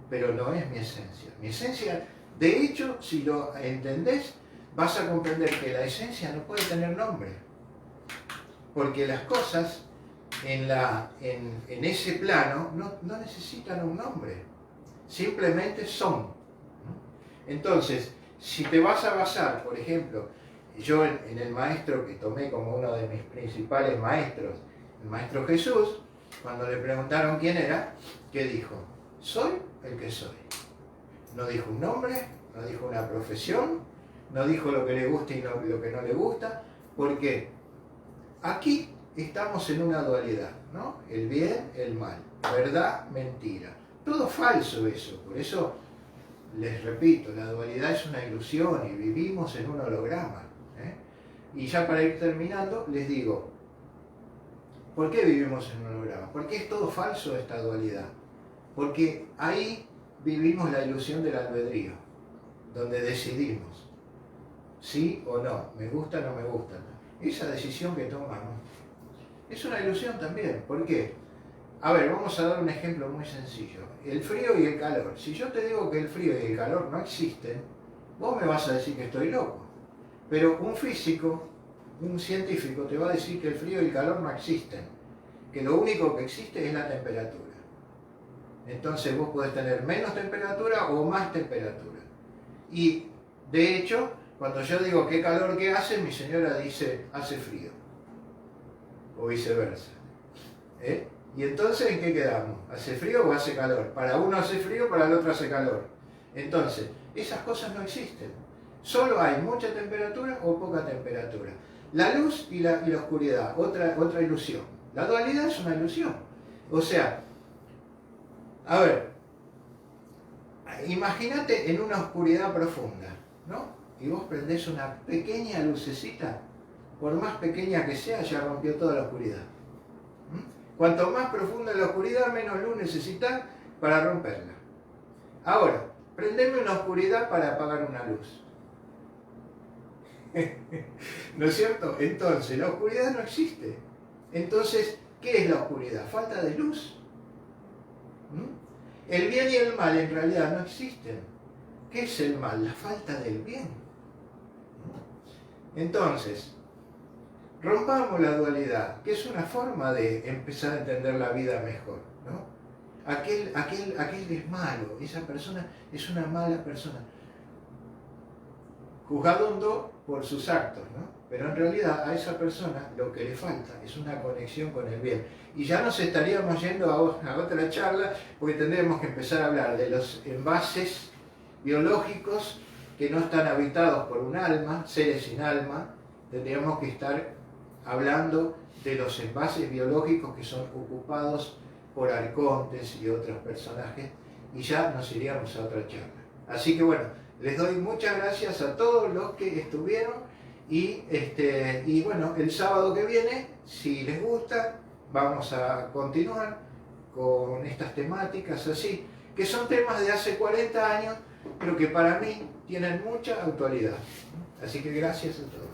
pero no es mi esencia. Mi esencia, de hecho, si lo entendés, vas a comprender que la esencia no puede tener nombre. Porque las cosas en ese plano no necesitan un nombre, simplemente son. Entonces, si te vas a basar, por ejemplo, yo en el maestro que tomé como uno de mis principales maestros, el maestro Jesús, cuando le preguntaron quién era, ¿qué dijo? Soy el que soy. No dijo un nombre, no dijo una profesión, no dijo lo que le gusta y lo que no le gusta. ¿Por qué? Aquí estamos en una dualidad, ¿no? El bien, el mal, verdad, mentira. Todo falso eso, por eso les repito, la dualidad es una ilusión y vivimos en un holograma. Y ya para ir terminando, les digo, ¿por qué vivimos en un holograma? ¿Por qué es todo falso esta dualidad? Porque ahí vivimos la ilusión del albedrío, donde decidimos sí o no, me gusta o no me gusta. Esa decisión que tomamos es una ilusión también. ¿Por qué? A ver, vamos a dar un ejemplo muy sencillo. El frío y el calor. Si yo te digo que el frío y el calor no existen, vos me vas a decir que estoy loco. Pero un físico, un científico, te va a decir que el frío y el calor no existen. Que lo único que existe es la temperatura. Entonces vos podés tener menos temperatura o más temperatura. Y, de hecho, cuando yo digo qué calor que hace, mi señora dice hace frío. O viceversa. Y entonces, ¿en qué quedamos? ¿Hace frío o hace calor? Para uno hace frío, para el otro hace calor. Entonces, esas cosas no existen. Solo hay mucha temperatura o poca temperatura. La luz y la oscuridad, otra ilusión. La dualidad es una ilusión. O sea, a ver, imagínate en una oscuridad profunda, ¿no? Y vos prendés una pequeña lucecita, por más pequeña que sea, ya rompió toda la oscuridad. Cuanto más profunda la oscuridad, menos luz necesitas para romperla. Ahora, prendeme una oscuridad para apagar una luz. ¿No es cierto? Entonces, la oscuridad no existe. Entonces, ¿qué es la oscuridad? Falta de luz. El bien y el mal en realidad no existen. ¿Qué es el mal? La falta del bien. Entonces, rompamos la dualidad, que es una forma de empezar a entender la vida mejor, ¿no? Aquel es malo, esa persona es una mala persona. Juzgado por sus actos, ¿no? Pero en realidad a esa persona lo que le falta es una conexión con el bien. Y ya nos estaríamos yendo a otra charla, porque tendremos que empezar a hablar de los envases biológicos que no están habitados por un alma, seres sin alma. Tendríamos que estar hablando de los envases biológicos que son ocupados por arcontes y otros personajes, y ya nos iríamos a otra charla. Así que bueno, les doy muchas gracias a todos los que estuvieron y bueno, el sábado que viene, si les gusta, vamos a continuar con estas temáticas así, que son temas de hace 40 años, pero que para mí tienen mucha actualidad. Así que gracias a todos.